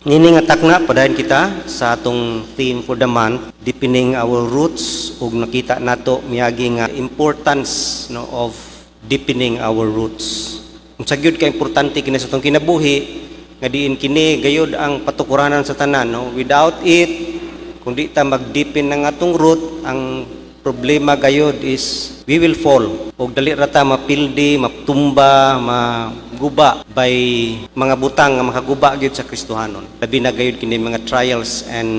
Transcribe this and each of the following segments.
Niningatak na padayon kita sa atong theme for the month, deepening our roots, ug nakita nato miyagi nga importance of deepening our roots. Unsa gyud ka importante kini sa atong kinabuhi nga diin kini gayud ang patukuranan sa tanan, no? Without it, kung di ta mag-deepen ng atong root, ang problema gayud is we will fall. Og dali ra ta mapildi, matumba, maguba by mga butang nga makaguba gyud sa Kristohanon. Labi na gayud kini mga trials and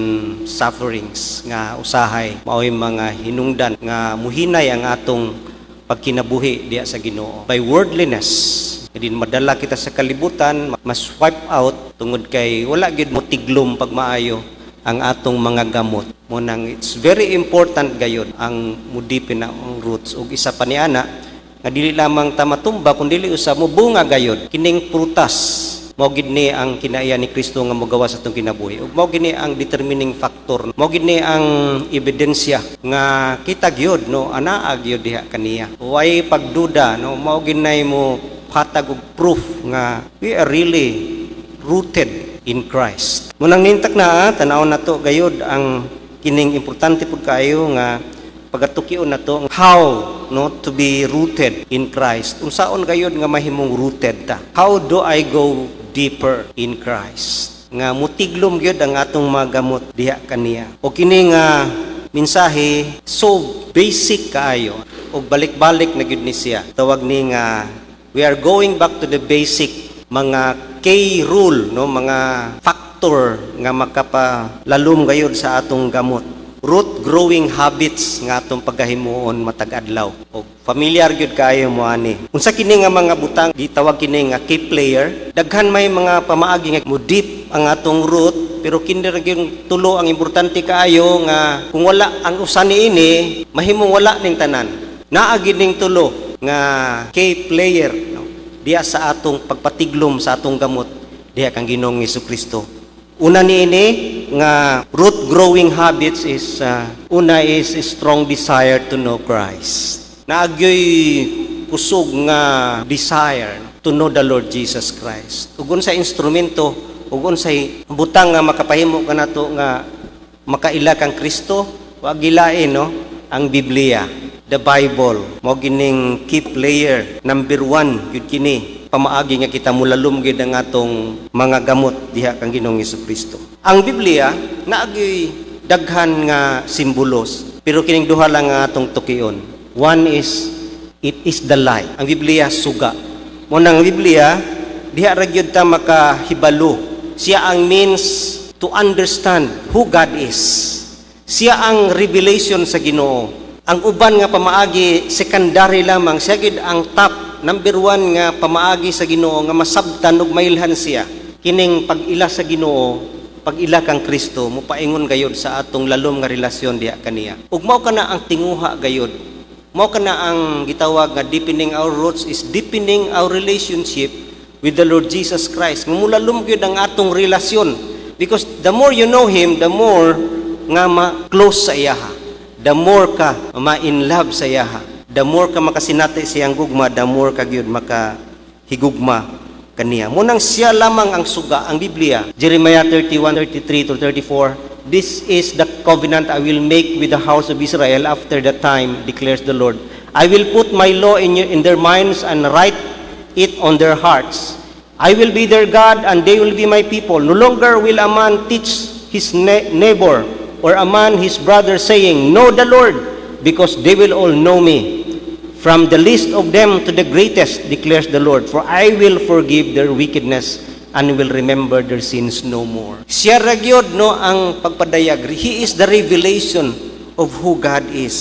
sufferings nga usahay mao'y mga hinungdan nga muhinay ang atong pagkinabuhi diya sa Ginoo. By worldliness, din madala kita sa kalibutan, mas wipe out tungod kay wala gyud mo tiglom pagmaayo ang atong mga gamot. Munang it's very important gayud ang mudipin na ang roots. Ug isa pa niana nga dili lamang ta matumba kun dili usab mo bunga gayud kining prutas. Mao gid ni ang kinaiya ni Kristo nga mogawa sa atong kinabuhi. Ug mao gid ni ang determining factor. Mao gid ni ang ebidensya nga kita gyud anaa gyud diha kaniya. Way pagduda mao gid nay mo hatag og proof nga we are really rooted in Christ. Munang nintak na tanaw nato gayud ang kining importante pud kaayo nga pagatukion nato how to be rooted in Christ. Unsaon gayud nga mahimong rooted ta? How do I go deeper in Christ? Nga mutiglom gyud ang atong mga gamot diha kaniya. O kini nga mensahe so basic kaayo og balik-balik na gyud ni siya. Tawag ni nga we are going back to the basic mga key rule, mga factor nga makapalalom gayud sa atong gamot. Root growing habits nga atong pagkahimuon matag adlaw. O familiar gyud kaayo mo ani. Unsa kini nga mga butang gitawag kini nga key player, daghan may mga pamaagi nga mo deep ang atong root, pero kini ra gyud tulo ang importante kaayo nga kung wala ang usa niini, mahimong wala ning tanan. Naa gid ning tulo nga key player diya sa atong pagpatiglom sa atong gamot diya kang Ginoong Jesucristo. Una niini nga root growing habits is una is a strong desire to know Christ. Naagyoy kusog nga desire to know the Lord Jesus Christ. Ug unsa instrumento ug unsay butang nga makapahimo kanato nga makaila kang Kristo, wa gilain ang Biblia. The Bible, mo gining key player number 1 gyud kini pamaagi nga kita mulalom gyud ang atong mga gamot diha kang Ginoong Jesucristo. Ang Biblia naagi daghan nga simbolos, pero kining duha lang nga atong tukion. One is it is the light. Ang Biblia suga. Mo nang Biblia diha ra gyud ta makahibalo. Siya ang means to understand who God is. Siya ang revelation sa Ginoo. Ang uban nga pamaagi secondary lamang, siya gid ang top number 1 nga pamaagi sa Ginoo nga masabtan ug mailhan siya. Kining pag-ila sa Ginoo, pag-ila kang Kristo, mopaingon gayud sa atong lalom nga relasyon diha kaniya. Ug mao kana ang tinguha gayud. Mao kana ang gitawag nga deepening our roots is deepening our relationship with the Lord Jesus Christ. Mulalom gyud ang atong relasyon because the more you know Him, the more nga ma-close sa iya. The more ka ma-in love sa yaha, the more ka makasinati siyang gugma, the more ka gyud makahigugma kaniya. Munang siya lamang ang suga, ang Biblia. Jeremiah 31:33-34, this is the covenant I will make with the house of Israel after that time, declares the Lord. I will put my law in their minds and write it on their hearts. I will be their God and they will be my people. No longer will a man teach his neighbor or a man his brother saying, know the Lord, because they will all know me. From the least of them to the greatest, declares the Lord, for I will forgive their wickedness and will remember their sins no more. Siya ra gyud ang pagpadayag. He is the revelation of who God is.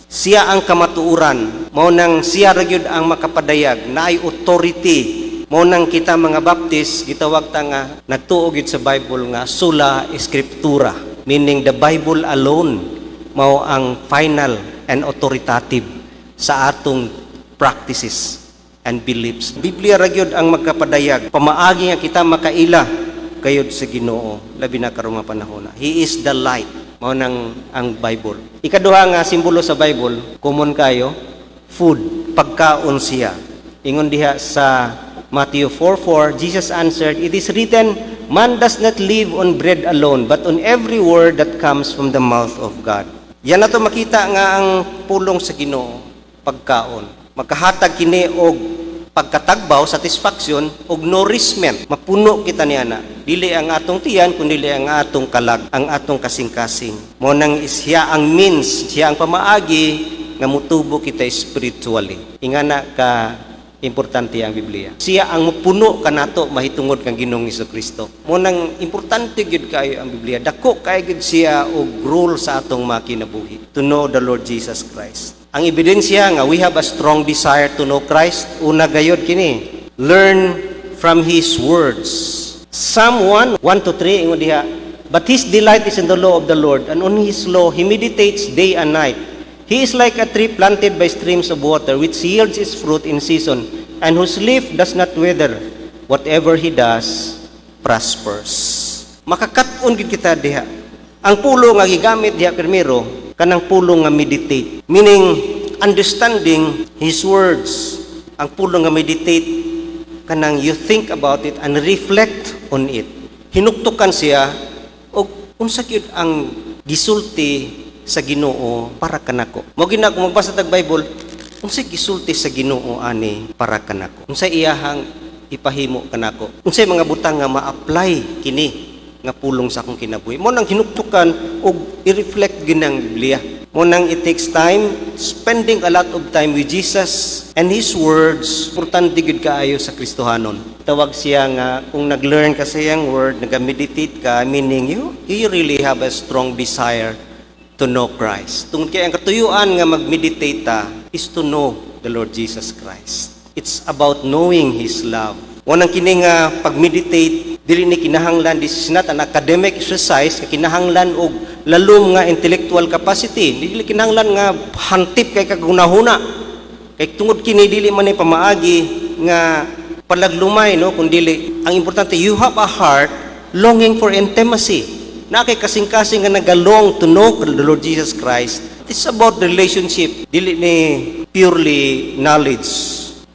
Siya ang kamatuuran. Mao nang siya ra gyud ang makapadayag, naay authority. Mao nang kita mga Baptist gitawag ta nga nagtuo gyud sa Bible nga sola scriptura. Meaning the Bible alone mao ang final and authoritative sa atong practices and beliefs. Biblia ra gyud ang magkapadayag. Pamaagi nga kita makaila kayod sa Ginoo labi na karong mga panahon. He is the light. Mao nang ang Bible. Ikaduha nga simbolo sa Bible, common kayo, food, pagkaon siya. Ingon diha sa Matthew 4:4, Jesus answered, "It is written, man does not live on bread alone, but on every word that comes from the mouth of God. Yan na to makita nga ang pulong sa Ginoo, pagkaon. Makahatag kini og pagkatagbaw, satisfaction, og nourishment. Mapuno kita niya na. Dili ang atong tiyan, kundi dili ang atong kalag, ang atong kasing-kasing. Mo nang siya ang means, siya ang pamaagi nga mutubo kita spiritually. Ingana ka importante ang Biblia. Siya ang mupuno kanato mahitungod kang Ginoong Hesukristo. Mo nang importante gyud kayo ang Biblia. Dako kay gyud siya og rule sa atong makinabuhi. To know the Lord Jesus Christ. Ang ebidensya nga we have a strong desire to know Christ, una gayod kini. Learn from His words. Psalm 1:1-3 ingon diha. But his delight is in the law of the Lord, and on His law he meditates day and night. He is like a tree planted by streams of water, which yields its fruit in season, and whose leaf does not wither. Whatever he does, prospers. Makakat-on gid kita diha. Ang pulo nga gigamit diha primero, kanang pulo nga meditate. Meaning, understanding His words. Ang pulo nga meditate, kanang you think about it and reflect on it. Hinuktukan siya, o unsa gyud ang gisulti sa Ginoo para kanako. Mo ginako magbasa tag Bible, unsay gisulti sa Ginoo ani para kanako. Unsay iyahang ipahimo kanako. Unsay mga butang nga ma-apply kini nga pulong sa akong kinabuhi. Mo nang hinuktukan og i-reflect ginang Biblia. Mo nang it takes time, spending a lot of time with Jesus and His words. Importante gid kaayo sa Kristohanon. Tawag siya nga kung nag-learn ka sa iyang word, nag-meditate ka, meaning you really have a strong desire to know Christ. Tungod kay ang katuyuan nga mag-meditate ta is to know the Lord Jesus Christ. It's about knowing His love. Wanang kini nga pag-meditate, dili ni kinahanglan, this is not an academic exercise, kinahanglan og lalom nga intellectual capacity. Dili kinahanglan nga hantip kay kagunahuna. Kay tungod kini dili man ni pamaagi nga palaglumay, no, kundi ang importante, you have a heart longing for intimacy. Na kay kasing-kasing nga nagalong to know the Lord Jesus Christ. It's about relationship, dili ni purely knowledge.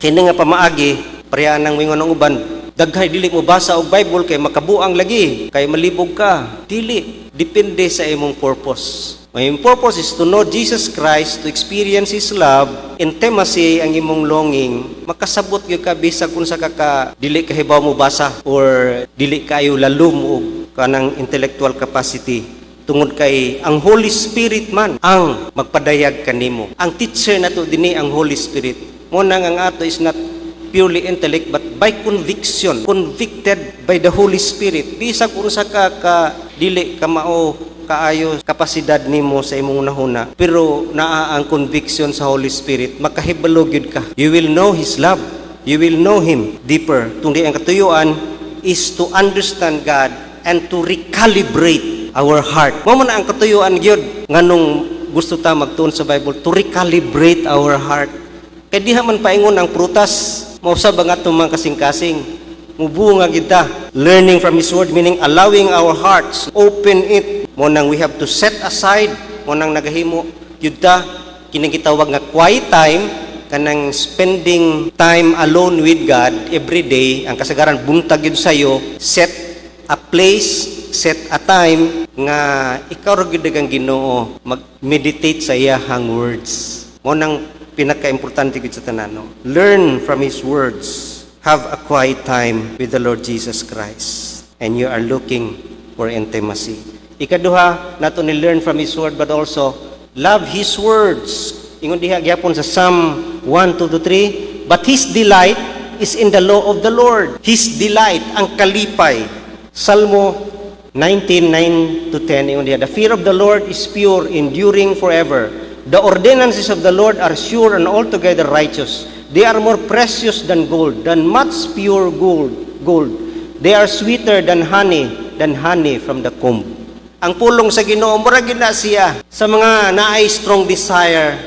Kini nga pamaagi, pareha nang wingon ng uban, daghay dili mo basa og Bible kay makabuang lagi, kay malibog ka. Dili, depende sa imong purpose. My purpose is to know Jesus Christ, to experience His love, intimacy ang imong longing. Makasabot gyud ka bisag kung sa ka dili kahibaw mo basa or dili kayo lalum og kanang intellectual capacity. Tungod kay ang Holy Spirit man ang magpadayag kanimo. Ang teacher nato dinhi ang Holy Spirit. Mo nang ang ato is not purely intellect but by conviction, convicted by the Holy Spirit. Bisag unsa ka dili ka mao kaayo kapasidad nimo sa imong nahuna, pero naa ang conviction sa Holy Spirit, makahibalo gyud ka. You will know His love, you will know Him deeper. Tungdi ang katuyuan is to understand God and to recalibrate our heart. Mo man ang katuyuan gyud nganong gusto ta magtuon sa Bible, to recalibrate our heart. Kay diha man paingon ang prutas, mausab ang atong mga kasing-kasing, mubunga kita. Learning from His word, meaning allowing our hearts, open it. Mo nang we have to set aside, mo nang nagahimo yun ta, kinang gitawag nga quiet time, kanang spending time alone with God every day. Ang kasagaran buntag yun sa'yo, set a place, set a time nga ikaw ra gyud ang Ginoo mag-meditate sa iyahang words. Mo nang pinaka-importante gid sa tanan, no? Learn from His words. Have a quiet time with the Lord Jesus Christ, and you are looking for intimacy. Ikaduha, not only learn from His word but also love His words. Ingon diha gyapon sa Psalm 1:2-3, but His delight is in the law of the Lord. His delight, ang kalipay. Salmo 19:9-10, ingon diha, the fear of the Lord is pure, enduring forever. The ordinances of the Lord are sure and altogether righteous. They are more precious than gold, than much pure gold. They are sweeter than honey from the comb. Ang pulong sa Ginoo, mura gyud na siya sa mga naay strong desire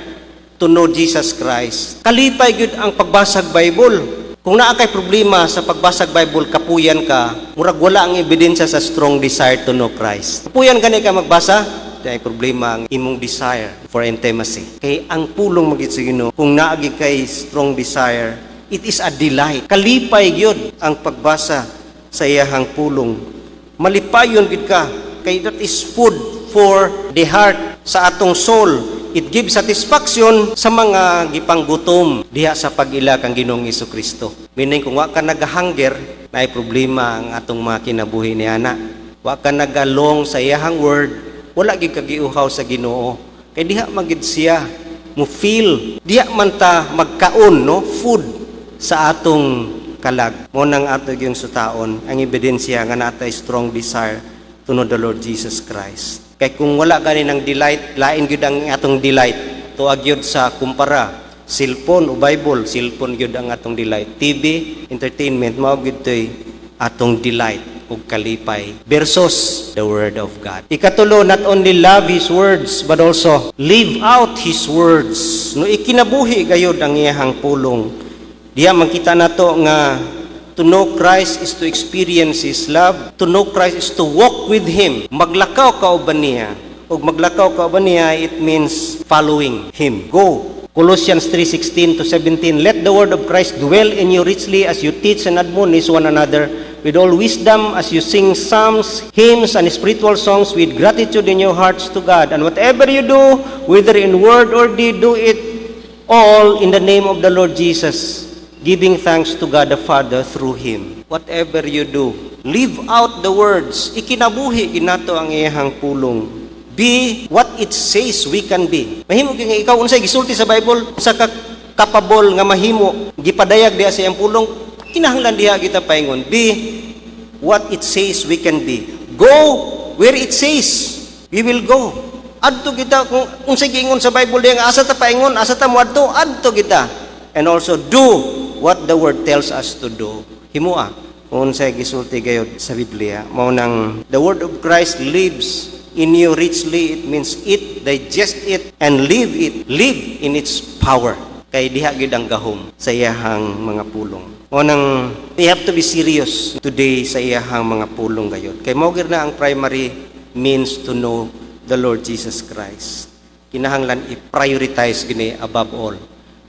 to know Jesus Christ. Kalipay gyud ang pagbasag Bible. Kung naa kay problema sa pagbasag Bible, kapuyan ka, murag wala ang ebidensya sa strong desire to know Christ. Kapuyan gani ka magbasa, ay problema ang imong desire for intimacy. Kay ang pulong magit sa Ginoo, kung naagi kay strong desire, it is a delight. Kalipay gyud ang pagbasa sa iyahang pulong Malipayon gid ka. Kay that is food for the heart, sa atong soul. It gives satisfaction sa mga gipanggutom diha sa pag-ila kang Ginoong Hesukristo. Meaning kung wa ka nagahunger, naay problema ang atong mga kinabuhi ni ana. Wa ka nagalong sa iyahang word, wala gid ka giuhaw sa Ginoo. Kay diha magid siya mo feel, diha man ta magkaon no food sa atong kalag. Mo nang ato yung sutaon ang ebidensya nga natay strong desire to know the Lord Jesus Christ. Kay kung wala gani ng delight, lain gyud ang atong delight. Tuag gyud sa kumpara, cellphone o Bible, cellphone gyud ang atong delight. TV, entertainment, mao gyud toy atong delight ug kalipay versus the Word of God. Ikatulo, not only love His words but also live out His words. No ikinabuhi gayud ang iyahang pulong. Diya makita nato nga to know Christ is to experience His love. To know Christ is to walk with Him. Maglakaw ka uban niya. O maglakaw ka uban niya, it means following Him. Go. Colossians 3:16 to 17. Let the word of Christ dwell in you richly as you teach and admonish one another with all wisdom as you sing psalms, hymns, and spiritual songs with gratitude in your hearts to God. And whatever you do, whether in word or deed, do it all in the name of the Lord Jesus, giving thanks to God the Father through Him. Whatever you do, live out the words. Ikinabuhi ginato ang iyahang pulong. Be what it says we can be. Mahimo kay ikaw unsay gisulti sa Bible sa capable nga mahimo gipadayag diha sa iyang pulong, kinahanglan diha kita paingon. Be what it says we can be. Go where it says we will go. Adto kita kung unsay giingon sa Bible diha nga asa ta paingon, asa ta moadto, adto kita. And also do what the word tells us to do. Himua kung unsay gisulti gayud sa Biblia. Mao nang the word of Christ lives in you richly. It means eat, digest it, and live it. Live in its power. Kay diha gyud ang gahom sa iyahang mga pulong. Mao nang we have to be serious today sa iyahang mga pulong gayud. Kay mao gyud na ang primary means to know the Lord Jesus Christ. Kinahanglan i-prioritize gini above all.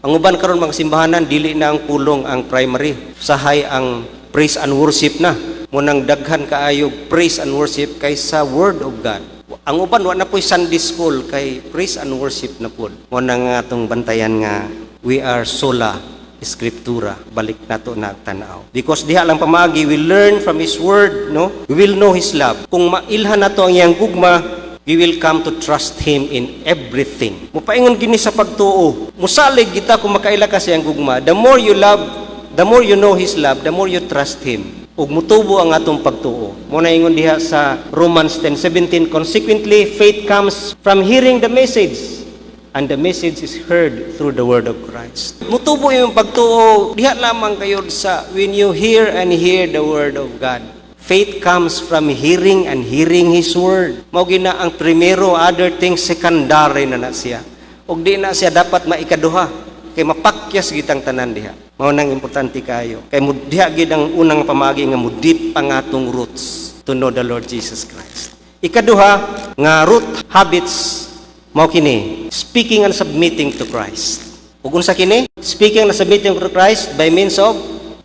Ang uban karon mga simbahanan, dili na ang pulong ang primary. Sahay ang praise and worship na. Munang daghan kaayo praise and worship kaysa word of God. Ang uban wa na po'y Sunday school kay praise and worship na po. Munang atong bantayan nga we are sola scriptura. Balik nato na tanaw. Because diha lang pamagi we learn from His word, no? We will know His love. Kung mailhan nato ang iyang gugma, we will come to trust Him in everything. Mupaingon gini sa pagtuo. Musalig kita kung makaila ka sa iyang gugma. The more you love, the more you know His love, the more you trust Him. Ug mutubo ang atong pagtuo. Muna ingon diha sa Romans 10:17, consequently faith comes from hearing the message, and the message is heard through the word of Christ. Mutubo yung pagtuo diha lamang kayo sa when you hear and hear the word of God. Faith comes from hearing and hearing His word. Mao gina ang primero, other things secondary na siya. Ug di na siya dapat maikaduha kay mapakyas gitang tanan diha. Mao nang importante kayo. Kay diha gid ang unang pamagi nga mudip ang atong roots to know the Lord Jesus Christ. Ikaduha nga root habits mao kini, speaking and submitting to Christ. Ug unsa kini? Speaking and submitting to Christ by means of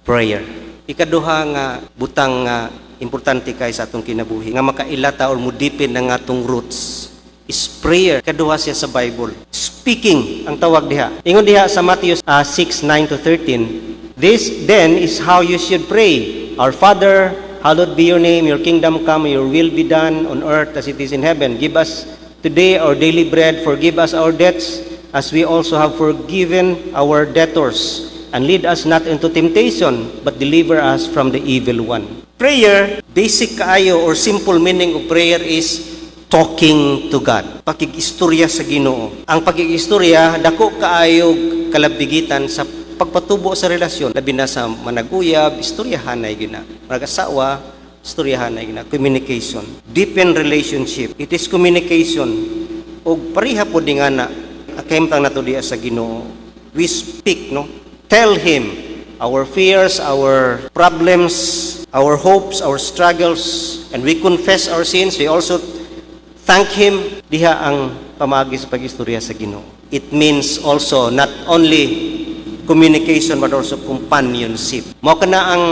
prayer. Ikaduha nga butang nga importante kay sa atong kinabuhi nga makailata or mudipin ang atong roots is prayer. Ikaduha siya sa Bible. Speaking ang tawag diha. Ingon diha sa Matthew 6:9 to 13. This then is how you should pray. Our Father, hallowed be your name, your kingdom come, your will be done on earth as it is in heaven. Give us today our daily bread, forgive us our debts as we also have forgiven our debtors. And lead us not into temptation, but deliver us from the evil one. Prayer, basic kaayo or simple meaning of prayer is talking to God. Pakig-istorya sa Ginoo. Ang pakig-istorya, dako kaayo kalabigitan sa pagpatubo sa relasyon. Labi na sa managuyab, istoryahan na gina. Mag-asawa, istoryahan na gina. Communication. Deepen relationship. It is communication. O pariha po di nga na, akaimtang nato diya sa Ginoo. We speak, no? Tell Him our fears, our problems, our hopes, our struggles, and we confess our sins. We also thank Him. Diha ang pamagi sa pag-istorya sa Ginoo. It means also not only communication but also companionship. Mao kana ang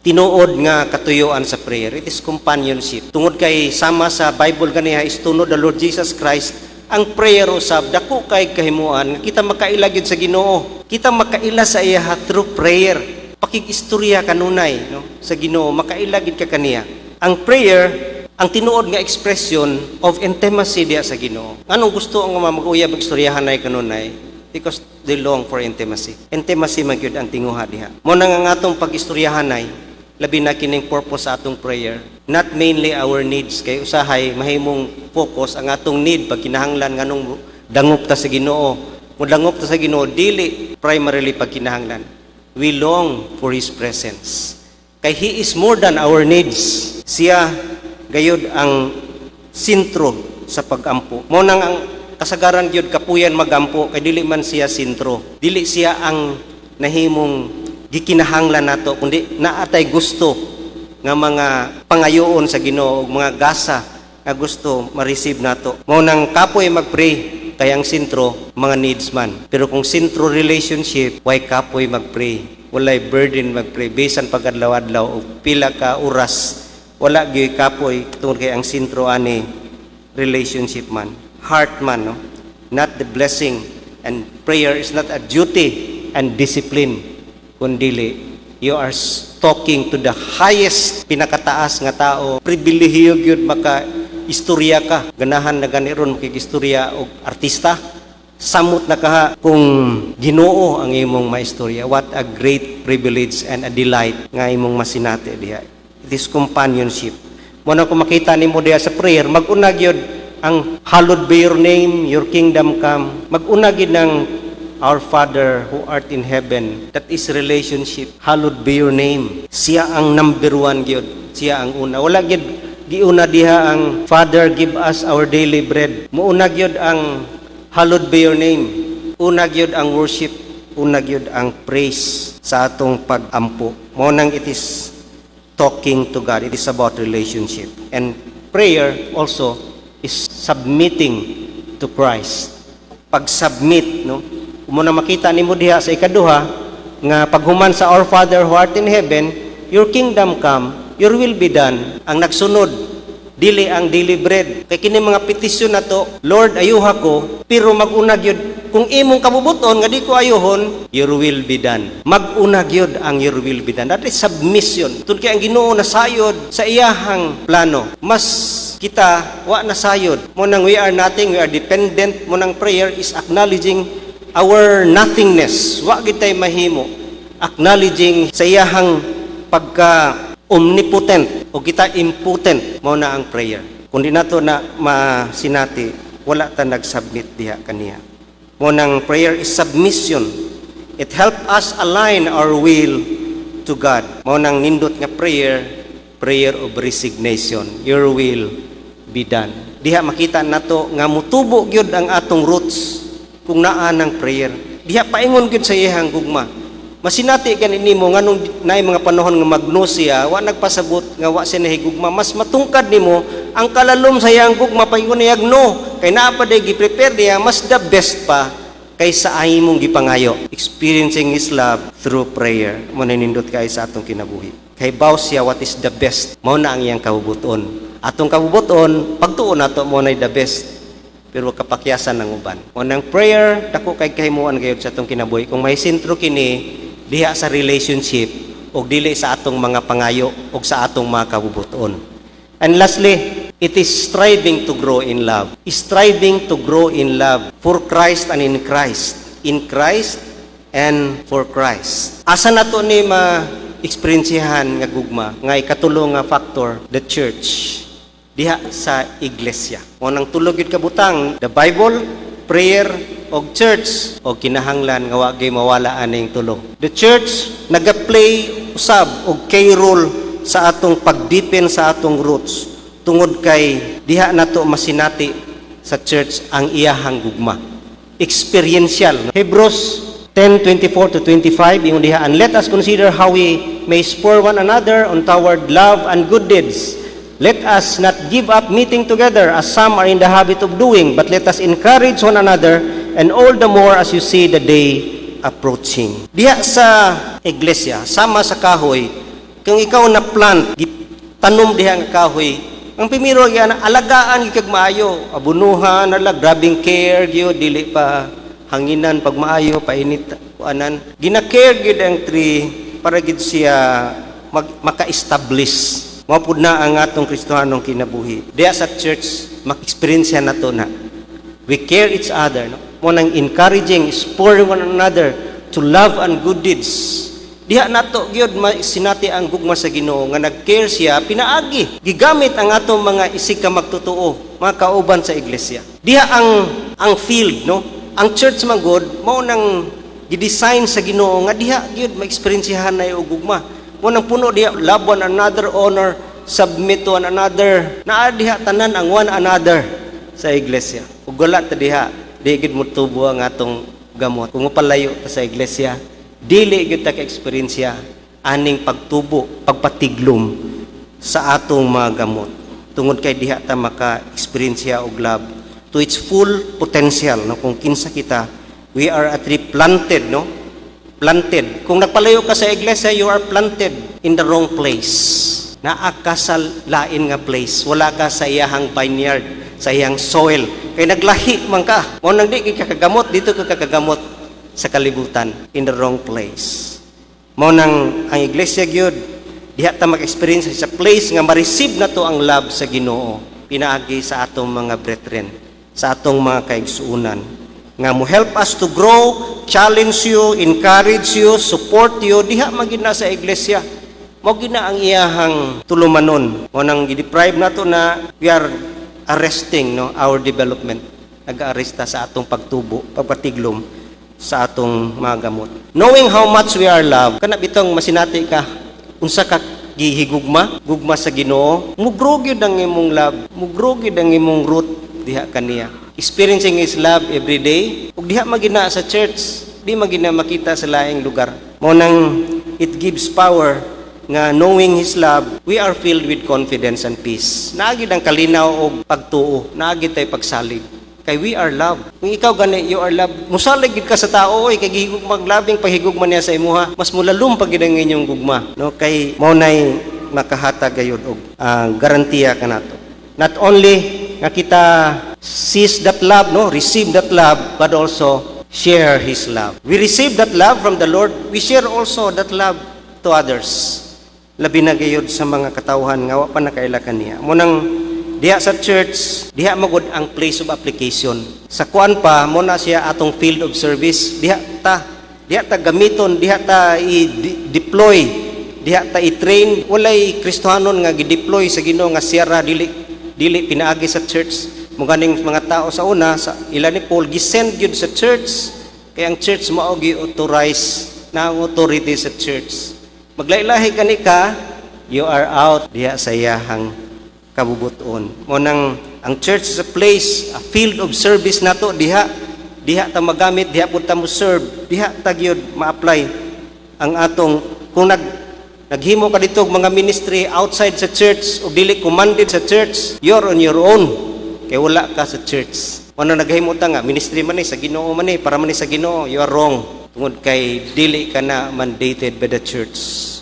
tinuod nga katuyuan sa prayer. It is companionship. Tungod kay sama sa Bible ganiha is tunod the Lord Jesus Christ, ang prayer usab dako kay kahimuan nga kita makaila gyud sa Ginoo. Kita makaila sa iya through prayer. Pakig-istorya kanunay no sa Ginoo, makaila gyud ka kaniya. Ang prayer ang tinuod nga expression of intimacy diya sa Ginoo. Anong gusto ang mag-uyab istoryahan nay kanunay? Because they long for intimacy. Intimacy man gyud ang tinguha diha. Mo nang ang atong pag-istoryahan nay labi na kining purpose sa atong prayer, not mainly our needs, kay usahay mahimong focus ang atong need pag kinahanglan nganong dangop ta sa Ginoo. Mo dangop ta sa Ginoo dili primarily pag kinahanglan. We long for His presence. Kay He is more than our needs. Siya gayud ang sentro sa pagampo. Mo nang ang kasagaran gyud kapuyan magampo kay dili man siya sentro. Dili siya ang nahimong gikinahanglan nato kundi naatay gusto nga mga pangayoon sa Ginoo ug mga gasa nga gusto ma-receive nato. Mao nang kapoy mag-pray kay ang sentro mga needs man. Pero kung sentro relationship, why kapoy mag-pray? Walay burden mag-pray bisan pag-adlaw-adlaw og pila ka oras. Wala gyud kapoy tungod kay ang sentro ani relationship man. Heart man, no? Not the blessing, and prayer is not a duty and discipline. Kundili, you are talking to the highest pinakataas nga tao. Pribilehiyo gyud maka istorya ka. Ganahan na ganiron makikistorya og artista. Samot na kaha kung Ginoo ang imong maistorya. What a great privilege and a delight nga imong masinati diha. It is companionship. Mo na kung makita nimo diha sa prayer, mag-una gyud ang hallowed be your name, your kingdom come. Mag-una gyud ng Our Father who art in heaven. That is relationship. Hallowed be your name. Siya ang number one gyud. Siya ang una. Wala gyud giuna diha ang Father give us our daily bread. Muuna gyud ang hallowed be your name. Una gyud ang worship. Una gyud ang praise sa atong pag-ampo. Mo nang it is talking to God. It is about relationship. And prayer also is submitting to Christ. Pag-submit, no? Muna makita nimo diha sa ikaduha nga paghuman sa Our Father who art in heaven, your kingdom come, your will be done. Ang nagsunod dili ang daily bread. Kay kini mga petisyon nato, Lord ayuha ko, pero mag-una gyud kung imong kabubuton nga di ko ayuhon, your will be done. Mag-una gyud ang your will be done. That is submission. Tun kay ang Ginoo nasayod sa iyahang plano. Mas kita wa nasayod. Mo nang we are nothing, we are dependent. Mo nang prayer is acknowledging our nothingness. Wa gitay mahimo. Acknowledging sa iyahang pagka omnipotent o kita impotent. Mao na ang prayer. Kung di nato na masinati, wala ta nag-submit diha kaniya. Mo nang prayer is submission. It help us align our will to God. Mao nang nindot nga prayer of resignation. Your will be done. Diha makita nato nga mutubo gyud ang atong roots kung naa ng prayer. Diha paingon gyud sa iyang gugma. Masinati ganin nimo nganong naay mga panahon nga magno siya, wa nagpasabot nga wa siya nahigugma, mas matungkad nimo ang kalalom sa iyang gugma paingon niya no. Kay naa pa day gi-prepare diya mas the best pa kaysa ay imong gipangayo. Experiencing His love through prayer. Mo nindot kay sa atong kinabuhi. Kay baw siya what is the best. Mao na ang iyang kabubuton. Atong kabubuton pagtuon nato mo na the best. Pero kapakyasan ng uban. Unang prayer, dako kay kahimuan gayud sa atong kinabuhi. Kung may sentro kini diha sa relationship o dili sa atong mga pangayo o sa atong mga kabubuton. And lastly, it is striving to grow in love. Striving to grow in love for Christ and in Christ. In Christ and for Christ. Asa nato ni ma-experiencehan nga gugma, nga ikatulong nga factor, the church. Diha sa iglesia. Unang tulog yun kabutang, the Bible, prayer, og church, og kinahanglan nga wagay mawala aning tulog. The church, nagaplay usab og key role sa atong pagdeepen sa atong roots. Tungod kay diha nato masinati sa church ang iyahang gugma. Experiential. Hebrews 10:24 to 25, yung diha, and let us consider how we may spur one another on toward love and good deeds. Let us not give up meeting together as some are in the habit of doing, but let us encourage one another, and all the more as you see the day approaching. Diha sa iglesia, sama sa kahoy, Kung ikaw na plant, tanom diha nga kahoy, ang primero yan, alagaan kag maayo, abunuhan, grabbing care, dili pa hanginan pag maayo, painit, kuanan. Gina-care gyud ang tree para gid siya maka-establish. Mapud na ang atong Kristohanong kinabuhi. Diya sa church, mak-experience na to na. We care each other, no? Mo nang encouraging, spurring one another to love and good deeds. Diha nato gyud sinati ang gugma sa Ginoo nga nag-care siya pinaagi. Gigamit ang atong mga isig ka magtotoo, mga kauban sa iglesia. Diha ang field, no? Ang church man gud mao nang gidesign sa Ginoo nga diha gyud ma-experiencehan na og gugma. Mo nang puno diha love one another, honor, submit to one another. Naa diha tanan ang one another sa iglesia. Ug wala ta diha, di gid mo tubo ang atong gamot. Kung palayo ta sa iglesia, dili gyud ta ka-experience aning pagtubo, pagpatiglom sa atong mga gamot. Tungod kay diha ta maka-experience og love to its full potential, no? Kung kinsa kita, we are a tree planted, no? Planted. Kung nagpalayo ka sa iglesia, you are planted in the wrong place. Naa ka sa lain nga place. Wala ka sa iyahang vineyard, sa iyang soil. Kay naglahi man ka. Mo nang di ka kagamot, dito ka kakagamot sa kalibutan, in the wrong place. Mao nang ang iglesia gyud diha ta mag-experience sa place nga ma-receive na to ang love sa Ginoo pinaagi sa atong mga brethren, sa atong mga kaigsuonan nga mo help us to grow, challenge you, encourage you, support you diha magina sa iglesia. Mao gina ang iyahang tulumanon. Mao nang gi-deprive nato na we are arresting, no, our development. Nag-arresta sa atong pagtubo, pagpatiglom sa atong mga gamot. Knowing how much we are loved, kana bitong masinati ka, unsa ka gihigugma, gugma sa Ginoo, mugro gyud ang imong love, mugro gyud ang imong root diha kaniya. Experiencing His love every day, ug diha magina sa church, di magina makita sa laing lugar. Mo nang it gives power nga knowing His love, we are filled with confidence and peace. Naagid ang kalinaw og pagtuo, naagid tay pagsalig. Kay we are loved. Kung ikaw gani, you are loved. Musalig gid ka sa tao, oy, kay gihigugma maglabing pahigugma niya sa imuha. Mas mulalum pag gid ang inyong gugma, no? Kay mao nay makahatag gayud og garantiya kanato. Not only nga kita seize that love, no, receive that love, but also share His love. We receive that love from the Lord. We share also that love to others. Labi na gayud sa mga katawhan nga wa pa nakaila kaniya. Mo nang diha sa church, diha magud ang place of application. Sa kuan pa mo na siya atong field of service. Diha ta gamiton, diha ta i-deploy, diha ta i-train. Walay Kristohanon nga gi-deploy sa Ginoo nga siyara dili pinaagi sa church. Muganing mga tao sa una sa ila ni Paul gi-send gyud sa church. Kay ang church mao gi-authorize na ang authority sa church. Maglailahi kani ka, you are out diha sa iyahang kabubuton. Mo nang ang church is a place, a field of service nato diha ta magamit, diha pud ta mo serve, diha ta gyud ma-apply ang atong kung naghimo ka dito og mga ministry outside sa church o dili commanded sa church, you're on your own. Kay wala ka sa church. Mo nang naghimo ta nga ministry man ni sa Ginoo man ni para man ni sa Ginoo, you are wrong. Tungod kay dili ka na mandated by the church.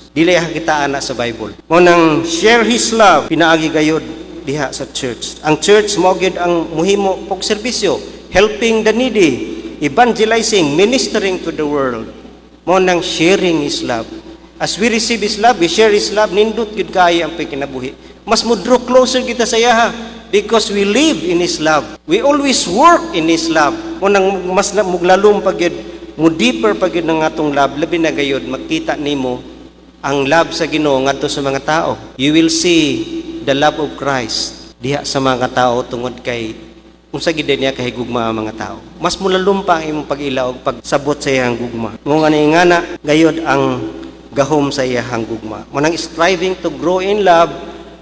Dili kita ana sa Bible. Mo nang share His love pinaagi gayud diha sa church. Ang church mo gyud ang muhimo og serbisyo, helping the needy, evangelizing, ministering to the world. Mo nang sharing His love. As we receive His love, we share His love, nindot gyud kaayo ang kinabuhi. Mas mo draw closer kita sa iya because we live in His love. We always work in His love. Mo nang mas muglalom pag gyud, mo deeper pag gyud ng atong love, labi na gayud makita nimo ang love sa Ginoo ngadto sa mga tao. You will see the love of Christ diha sa mga tao tungod kay unsa gid niya kahigugma ang mga tao. Mas mulalum pa ang imong pag-ilaw og pagsabot sa iyang gugma. Mo ngana gayud ang gahom sa iyang gugma. Mo nang striving to grow in love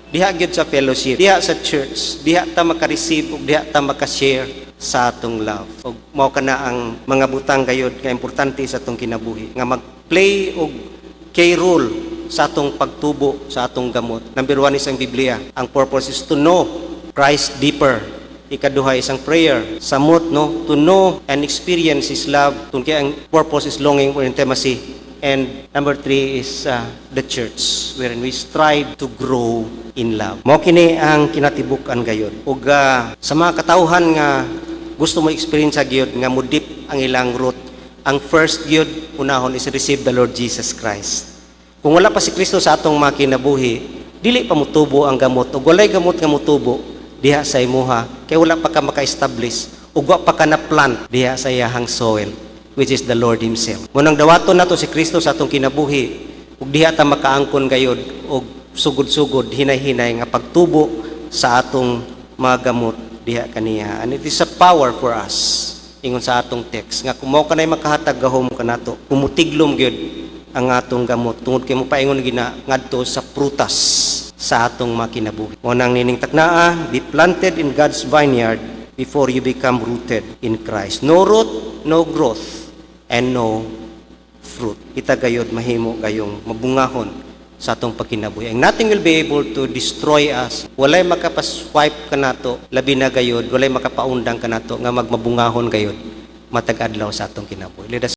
diha gyud sa fellowship, diha sa church, diha ta maka-receive ug diha ta maka-share sa atong love. Og mao kana ang mga butang gayud nga importante sa atong kinabuhi nga mag-play og kay role sa atong pagtubo, sa atong gamot. Number 1 is ang Biblia. Ang purpose is to know Christ deeper. Ikaduha isang prayer. Samot, no? To know and experience His love. Kung kaya ang purpose is longing for intimacy And number 3 is the church, wherein we strive to grow in love. Mao kini ang kinatibuk-an gayud. Ug sa mga katawhan nga gusto mo experience gyud nga mudip ang ilang root, ang first gyud unahon is receive the Lord Jesus Christ. Kung wala pa si Kristo sa atong mga kinabuhi, dili pa mutubo ang gamot. Ug walay gamot nga mutubo diha sa imuha, kay wala pa ka maka-establish ug wa pa ka na plant diha sa iyahang soil, which is the Lord Himself. Munang dawaton nato si Kristo sa atong kinabuhi, ug diha ta makaangkon gayud og sugod-sugod hinay-hinay nga pagtubo sa atong mga gamot diha kaniya. And it is a power for us ingon sa atong text nga kung mao kanay makahatag gahom kanato, kumutiglom gyud ang atong gamot tungod kay mo paingon gina ngadto sa prutas sa atong mga kinabuhi. Mo nang nining taknaa, be planted in God's vineyard before you become rooted in Christ. No root, no growth, and no fruit. Kita gayod mahimo gayong mabungahon sa atong pagkinabuhi. And nothing will be able to destroy us. Walay makapaswipe kanato, labi na gayod, walay makapaundang kanato nga magmabungahon gayod matag adlaw sa atong kinabuhi. Let us